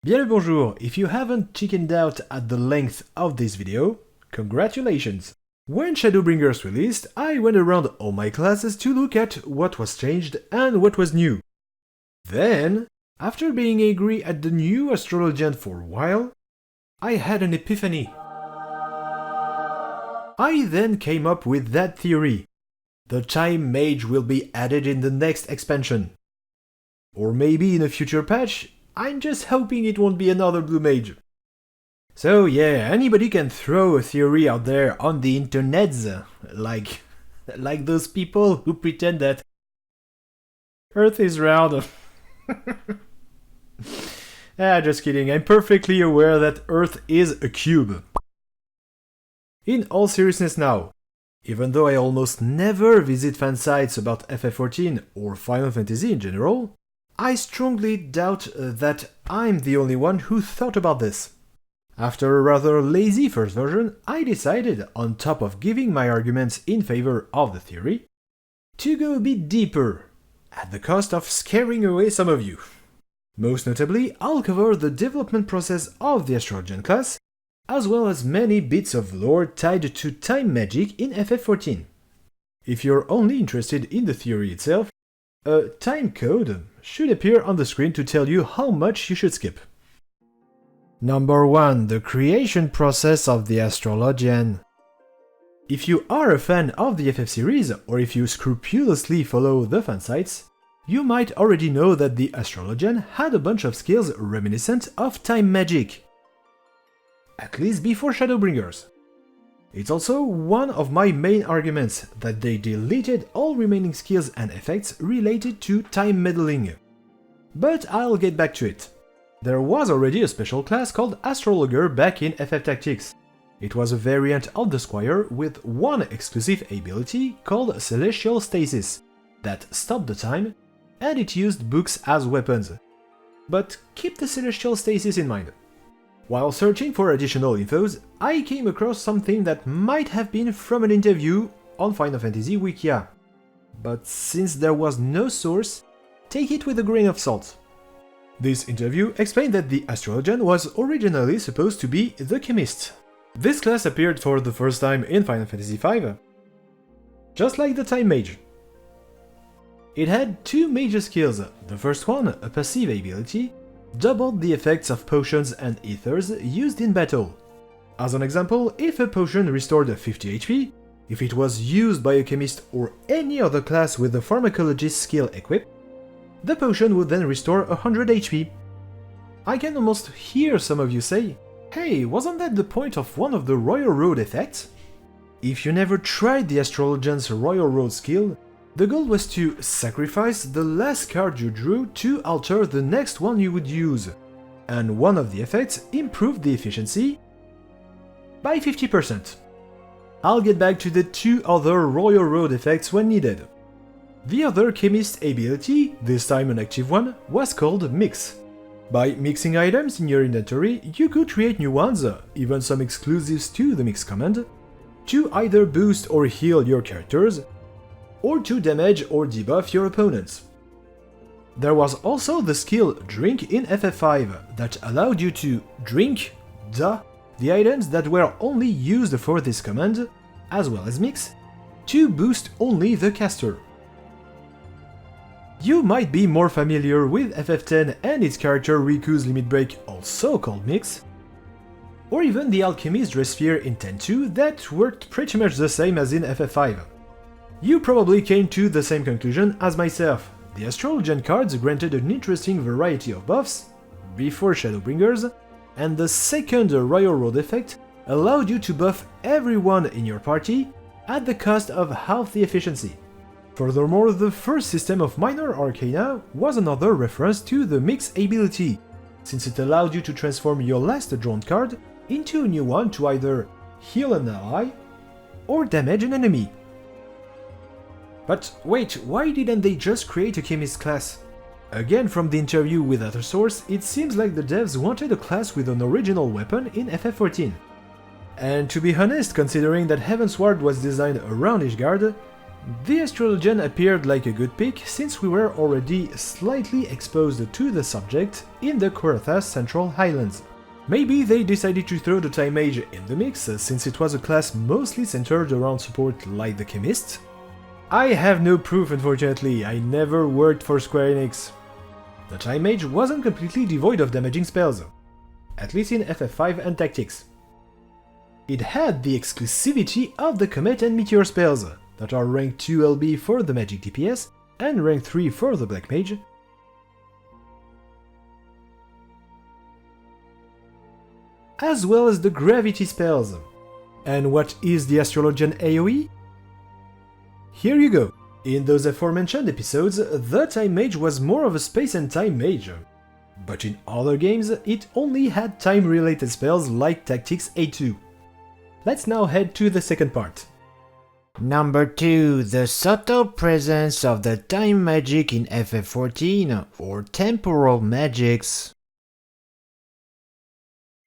Bien le bonjour, if you haven't chickened out at the length of this video, congratulations! When Shadowbringers released, I went around all my classes to look at what was changed and what was new. Then, after being angry at the new Astrologian for a while, I had an epiphany. I then came up with that theory. The Time Mage will be added in the next expansion. Or maybe in a future patch. I'm just hoping it won't be another blue mage. So yeah, anybody can throw a theory out there on the internets, like those people who pretend that Earth is round. Just kidding, I'm perfectly aware that Earth is a cube. In all seriousness now, even though I almost never visit fan sites about FF14 or Final Fantasy in general, I strongly doubt that I'm the only one who thought about this. After a rather lazy first version, I decided, on top of giving my arguments in favor of the theory, to go a bit deeper, at the cost of scaring away some of you. Most notably, I'll cover the development process of the Astrologian class, as well as many bits of lore tied to time magic in FF14. If you're only interested in the theory itself, a time code should appear on the screen to tell you how much you should skip. Number 1. The creation process of the Astrologian. If you are a fan of the FF series, or if you scrupulously follow the fansites, you might already know that the Astrologian had a bunch of skills reminiscent of time magic. At least before Shadowbringers. It's also one of my main arguments that they deleted all remaining skills and effects related to time meddling. But I'll get back to it. There was already a special class called Astrologer back in FF Tactics. It was a variant of the Squire with one exclusive ability called Celestial Stasis that stopped the time, and it used books as weapons. But keep the Celestial Stasis in mind. While searching for additional infos, I came across something that might have been from an interview on Final Fantasy Wikia. But since there was no source, take it with a grain of salt. This interview explained that the Astrologian was originally supposed to be the Chemist. This class appeared for the first time in Final Fantasy V, just like the Time Mage. It had two major skills. The first one, a passive ability, doubled the effects of potions and ethers used in battle. As an example, if a potion restored 50 HP, if it was used by a chemist or any other class with the pharmacologist skill equipped, the potion would then restore 100 HP. I can almost hear some of you say, hey, wasn't that the point of one of the Royal Road effects? If you never tried the Astrologian's Royal Road skill, the goal was to sacrifice the last card you drew to alter the next one you would use, and one of the effects improved the efficiency by 50%. I'll get back to the two other Royal Road effects when needed. The other chemist ability, this time an active one, was called Mix. By mixing items in your inventory, you could create new ones, even some exclusives to the Mix command, to either boost or heal your characters, or to damage or debuff your opponents. There was also the skill Drink in FF5 that allowed you to drink the items that were only used for this command, as well as Mix, to boost only the caster. You might be more familiar with FF10 and its character Riku's Limit Break, also called Mix, or even the Alchemist Dress Sphere in 10.2 that worked pretty much the same as in FF5. You probably came to the same conclusion as myself. The Astrologian cards granted an interesting variety of buffs, before Shadowbringers, and the second Royal Road effect allowed you to buff everyone in your party at the cost of half the efficiency. Furthermore, the first system of Minor Arcana was another reference to the Mix ability, since it allowed you to transform your last drawn card into a new one to either heal an ally or damage an enemy. But wait, why didn't they just create a chemist class? Again, from the interview with other source, it seems like the devs wanted a class with an original weapon in FF14. And to be honest, considering that Heavensward was designed around Ishgard, The Astrologian appeared like a good pick since we were already slightly exposed to the subject in the Corathas Central Highlands. Maybe they decided to throw the Time Mage in the mix since it was a class mostly centered around support like the Chemist. I have no proof, unfortunately, I never worked for Square Enix. The Time Mage wasn't completely devoid of damaging spells, at least in FF5 and Tactics. It had the exclusivity of the Comet and Meteor spells, that are rank 2 LB for the Magic DPS and rank 3 for the Black Mage, as well as the Gravity spells. And what is the Astrologian AoE? Here you go. In those aforementioned episodes, the Time Mage was more of a space and time mage. But in other games, it only had time-related spells like Tactics A2. Let's now head to the second part. Number 2. The subtle presence of the time magic in FF14, or temporal magics.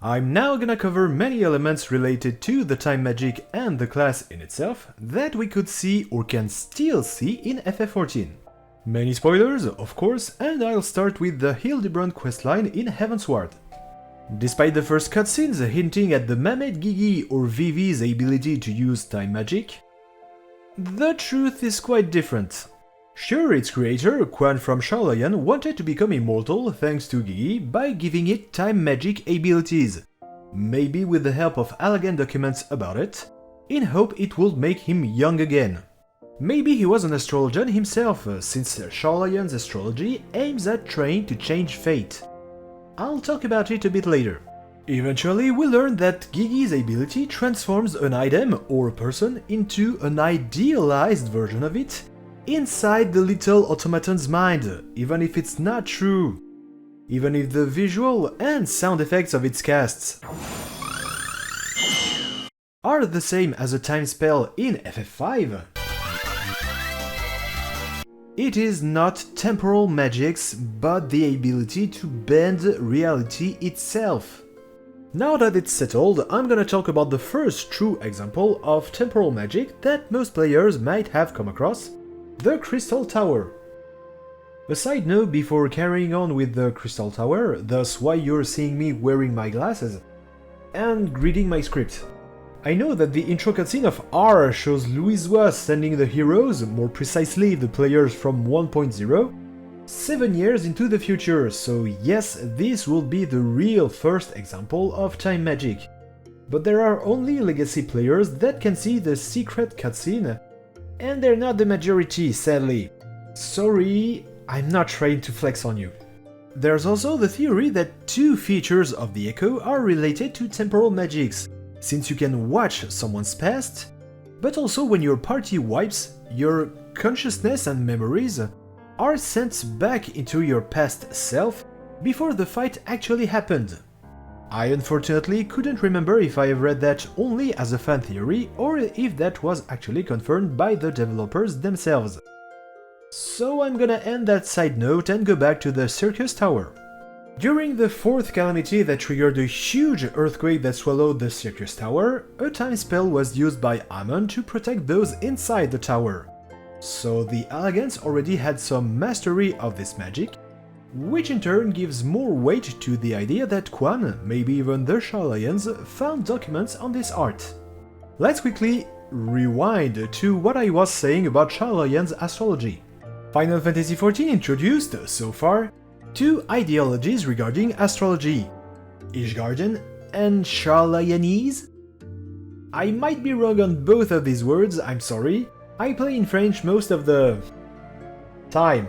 I'm now gonna cover many elements related to the time magic and the class in itself that we could see or can still see in FF14. Many spoilers, of course, and I'll start with the Hildebrand questline in Heavensward. Despite the first cutscenes hinting at the Mamed Gigi or Vivi's ability to use time magic, the truth is quite different. Sure, its creator, Quan from Sharlayan, wanted to become immortal thanks to Gigi by giving it time magic abilities, maybe with the help of Allagan documents about it, in hope it would make him young again. Maybe he was an astrologian himself, since Sharlayan's astrology aims at trying to change fate. I'll talk about it a bit later. Eventually, we learn that Gigi's ability transforms an item or a person into an idealized version of it inside the little automaton's mind, even if it's not true. Even if the visual and sound effects of its casts are the same as a time spell in FF5, it is not temporal magics, but the ability to bend reality itself. Now that it's settled, I'm gonna talk about the first true example of temporal magic that most players might have come across, the Crystal Tower. A side note before carrying on with the Crystal Tower, thus why you're seeing me wearing my glasses and reading my script. I know that the intro cutscene of R shows Louisoix sending the heroes, more precisely the players from 1.0, 7 years into the future, so yes, this will be the real first example of time magic. But there are only legacy players that can see the secret cutscene, and they're not the majority, sadly. Sorry, I'm not trying to flex on you. There's also the theory that 2 features of the Echo are related to temporal magics, since you can watch someone's past, but also when your party wipes, your consciousness and memories are sent back into your past self before the fight actually happened. I unfortunately couldn't remember if I read that only as a fan theory or if that was actually confirmed by the developers themselves. So I'm gonna end that side note and go back to the Circus Tower. During the 4th calamity that triggered a huge earthquake that swallowed the Circus Tower, a time spell was used by Ammon to protect those inside the tower. So the Allagans already had some mastery of this magic, which in turn gives more weight to the idea that Quan, maybe even the Sharlayans, found documents on this art. Let's quickly rewind to what I was saying about Sharlayan's astrology. Final Fantasy XIV introduced, so far, 2 ideologies regarding astrology, Ishgardian and Sharlayanese. I might be wrong on both of these words, I'm sorry. I play in French most of the time.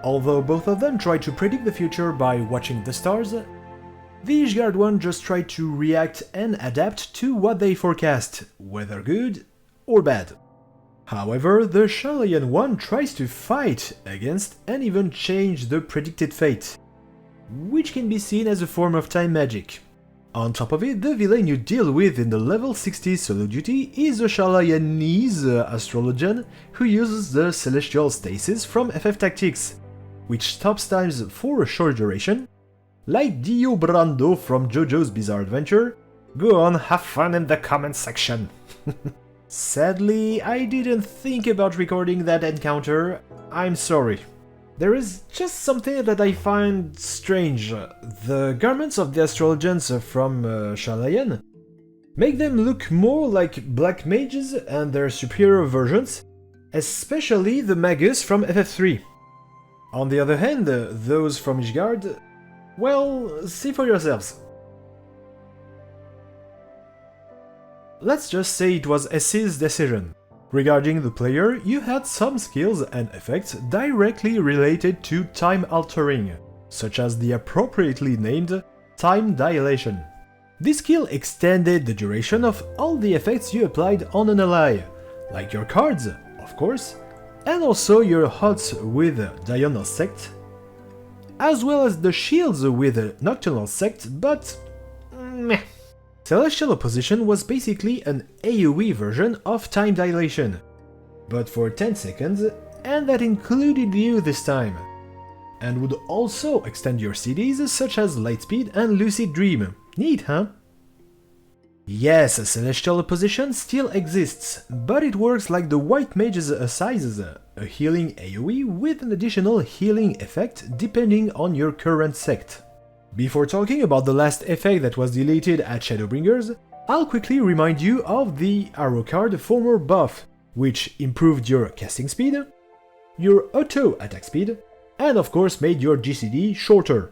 Although both of them try to predict the future by watching the stars, the Ishgard one just tried to react and adapt to what they forecast, whether good or bad. However, the Sharlayan one tries to fight against and even change the predicted fate, which can be seen as a form of time magic. On top of it, the villain you deal with in the level 60 solo duty is a Sharlayanese astrologian who uses the Celestial Stasis from FF Tactics, which stops times for a short duration, like Dio Brando from JoJo's Bizarre Adventure. Go on, have fun in the comment section. Sadly, I didn't think about recording that encounter, I'm sorry. There is just something that I find strange. The garments of the Astrologians from Shadowbringers make them look more like black mages and their superior versions, especially the magus from FF3. On the other hand, those from Ishgard, well, see for yourselves. Let's just say it was S's decision. Regarding the player, you had some skills and effects directly related to time altering, such as the appropriately named time dilation. This skill extended the duration of all the effects you applied on an ally, like your cards, of course, and also your HUDs with Diurnal Sect, as well as the shields with Nocturnal Sect, but meh. Celestial Opposition was basically an AoE version of time dilation, but for 10 seconds, and that included you this time, and would also extend your CDs such as Lightspeed and Lucid Dream. Neat, huh? Yes, Celestial Opposition still exists, but it works like the White Mage's Assizes, a healing AoE with an additional healing effect depending on your current sect. Before talking about the last effect that was deleted at Shadowbringers, I'll quickly remind you of the Arrow card former buff, which improved your casting speed, your auto attack speed, and of course made your GCD shorter.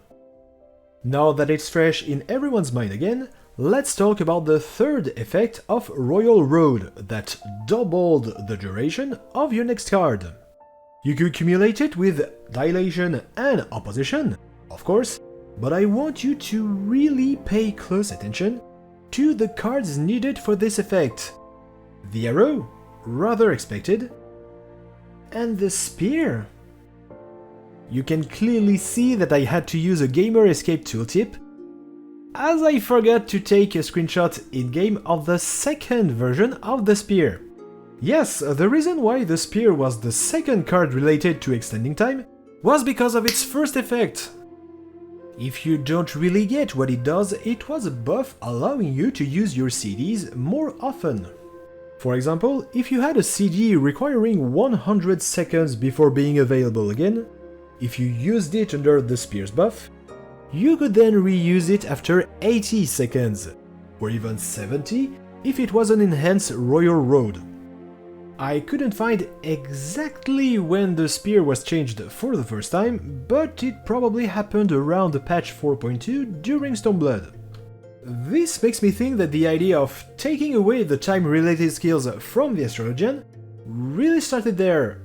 Now that it's fresh in everyone's mind again, let's talk about the third effect of Royal Road that doubled the duration of your next card. You could cumulate it with Dilation and Opposition, of course, but I want you to really pay close attention to the cards needed for this effect. The Arrow, rather expected, and the Spear. You can clearly see that I had to use a Gamer Escape tooltip, as I forgot to take a screenshot in-game of the second version of the Spear. Yes, the reason why the Spear was the second card related to extending time was because of its first effect. If you don't really get what it does, it was a buff allowing you to use your CDs more often. For example, if you had a CD requiring 100 seconds before being available again, if you used it under the Spear's buff, you could then reuse it after 80 seconds, or even 70 if it was an enhanced Royal Road. I couldn't find exactly when the Spear was changed for the first time, but it probably happened around patch 4.2 during Stormblood. This makes me think that the idea of taking away the time-related skills from the Astrologian really started there,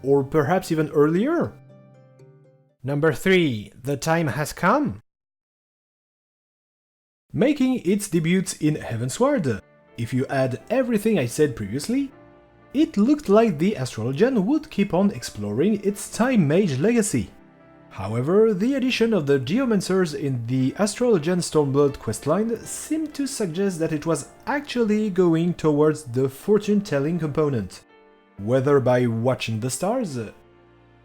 or perhaps even earlier. Number 3. The time has come. Making its debut in Heavensward, if you add everything I said previously, it looked like the Astrologian would keep on exploring its Time Mage legacy. However, the addition of the Geomancers in the Astrologian Stormblood questline seemed to suggest that it was actually going towards the fortune-telling component, whether by watching the stars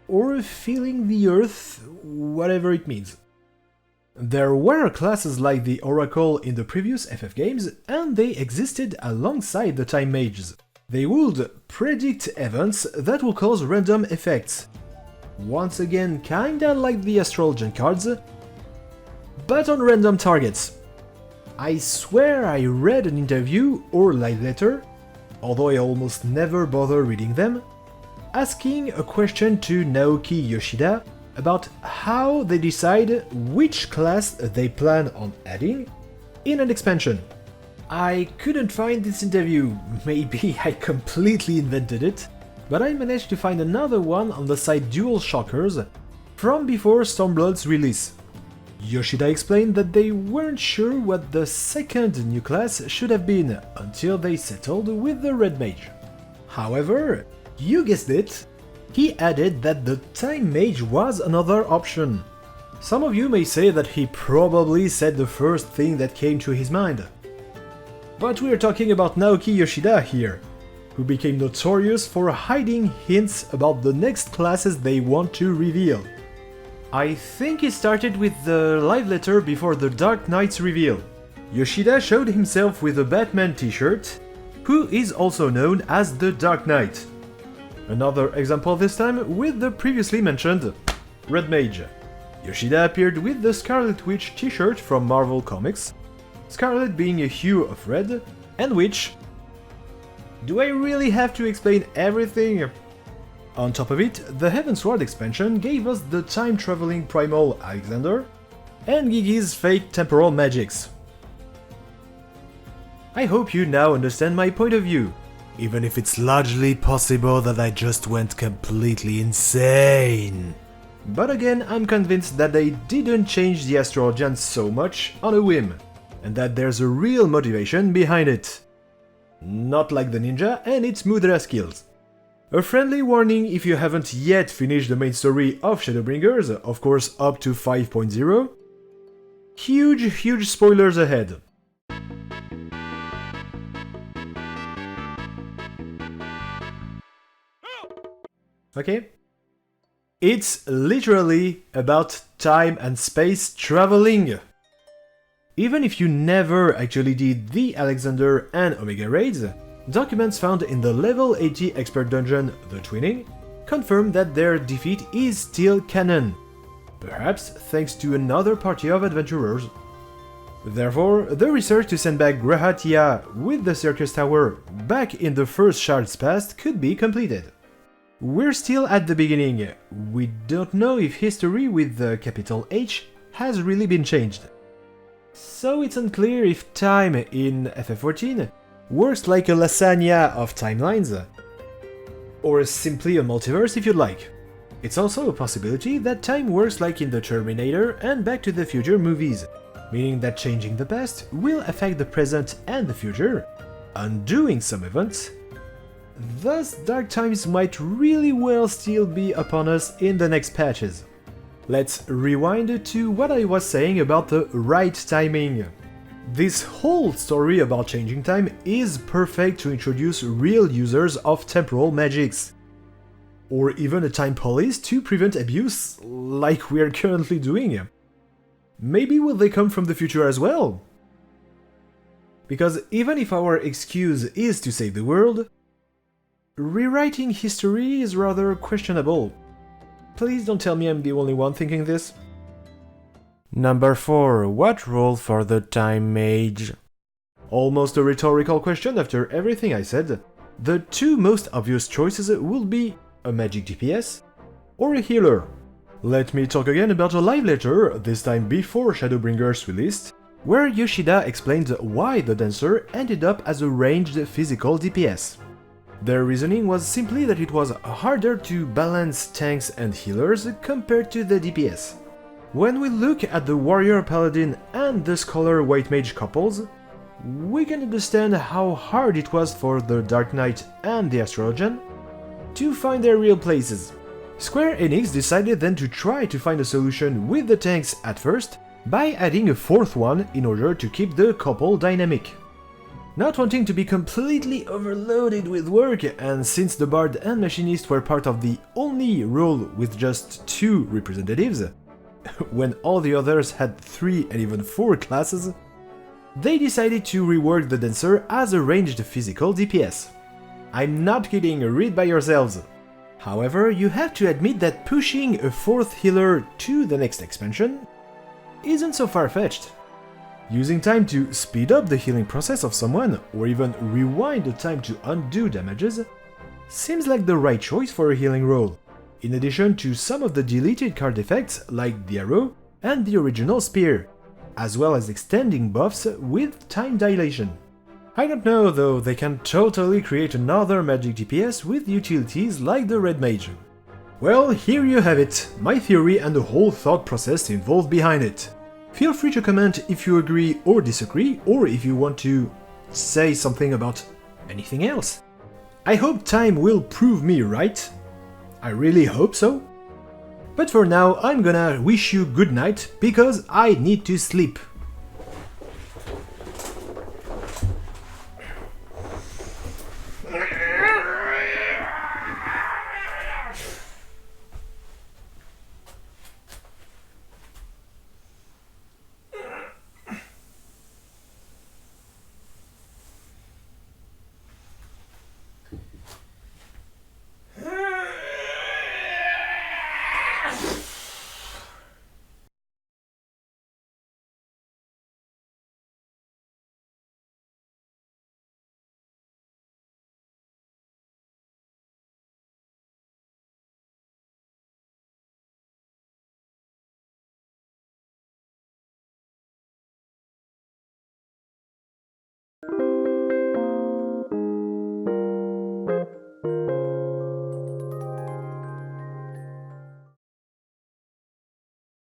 or feeling the earth, whatever it means. There were classes like the Oracle in the previous FF games, and they existed alongside the Time Mages. They would predict events that will cause random effects. Once again, kinda like the Astrologian cards, but on random targets. I swear I read an interview or live letter, although I almost never bother reading them, asking a question to Naoki Yoshida about how they decide which class they plan on adding in an expansion. I couldn't find this interview, maybe I completely invented it, but I managed to find another one on the site Dual Shockers from before Stormblood's release. Yoshida explained that they weren't sure what the second new class should have been until they settled with the Red Mage. However, you guessed it, he added that the Time Mage was another option. Some of you may say that he probably said the first thing that came to his mind. But we are talking about Naoki Yoshida here, who became notorious for hiding hints about the next classes they want to reveal. I think it started with the live letter before the Dark Knight's reveal. Yoshida showed himself with a Batman t-shirt, who is also known as the Dark Knight. Another example this time with the previously mentioned Red Mage. Yoshida appeared with the Scarlet Witch t-shirt from Marvel Comics, Scarlet being a hue of red, and Witch. Do I really have to explain everything? On top of it, the Heavensward expansion gave us the time-traveling primal Alexander, and Gigi's fake temporal magics. I hope you now understand my point of view, even if it's largely possible that I just went completely insane. But again, I'm convinced that they didn't change the Astrologian so much on a whim, and that there's a real motivation behind it. Not like the ninja and its Mudra skills. A friendly warning if you haven't yet finished the main story of Shadowbringers, of course up to 5.0. Huge spoilers ahead. Okay? It's literally about time and space traveling. Even if you never actually did the Alexander and Omega raids, documents found in the level 80 expert dungeon, The Twinning, confirm that their defeat is still canon, perhaps thanks to another party of adventurers. Therefore, the research to send back Grahatia with the Circus Tower back in the first Shard's past could be completed. We're still at the beginning. We don't know if history with the capital H has really been changed. So it's unclear if time in FF14 works like a lasagna of timelines, or simply a multiverse if you'd like. It's also a possibility that time works like in the Terminator and Back to the Future movies, meaning that changing the past will affect the present and the future, undoing some events. Thus, dark times might really well still be upon us in the next patches. Let's rewind to what I was saying about the right timing. This whole story about changing time is perfect to introduce real users of temporal magics. Or even a time police to prevent abuse, like we're currently doing. Maybe will they come from the future as well? Because even if our excuse is to save the world, rewriting history is rather questionable. Please don't tell me I'm the only one thinking this. Number 4. What role for the Time Mage? Almost a rhetorical question after everything I said. The two most obvious choices will be a magic DPS or a healer. Let me talk again about a live letter, this time before Shadowbringers released, where Yoshida explained why the dancer ended up as a ranged physical DPS. Their reasoning was simply that it was harder to balance tanks and healers compared to the DPS. When we look at the warrior paladin and the scholar white mage couples, we can understand how hard it was for the Dark Knight and the Astrologian to find their real places. Square Enix decided then to try to find a solution with the tanks at first by adding a fourth one in order to keep the couple dynamic. Not wanting to be completely overloaded with work, and since the Bard and Machinist were part of the only role with just 2 representatives, when all the others had 3 and even 4 classes, they decided to rework the Dancer as a ranged physical DPS. I'm not kidding, read by yourselves. However, you have to admit that pushing a 4th healer to the next expansion isn't so far-fetched. Using time to speed up the healing process of someone, or even rewind the time to undo damages, seems like the right choice for a healing role, in addition to some of the deleted card effects like the arrow and the original spear, as well as extending buffs with time dilation. I don't know though, they can totally create another magic DPS with utilities like the Red Mage. Well, here you have it, my theory and the whole thought process involved behind it. Feel free to comment if you agree or disagree, or if you want to say something about anything else. I hope time will prove me right. I really hope so. But for now, I'm gonna wish you good night, because I need to sleep.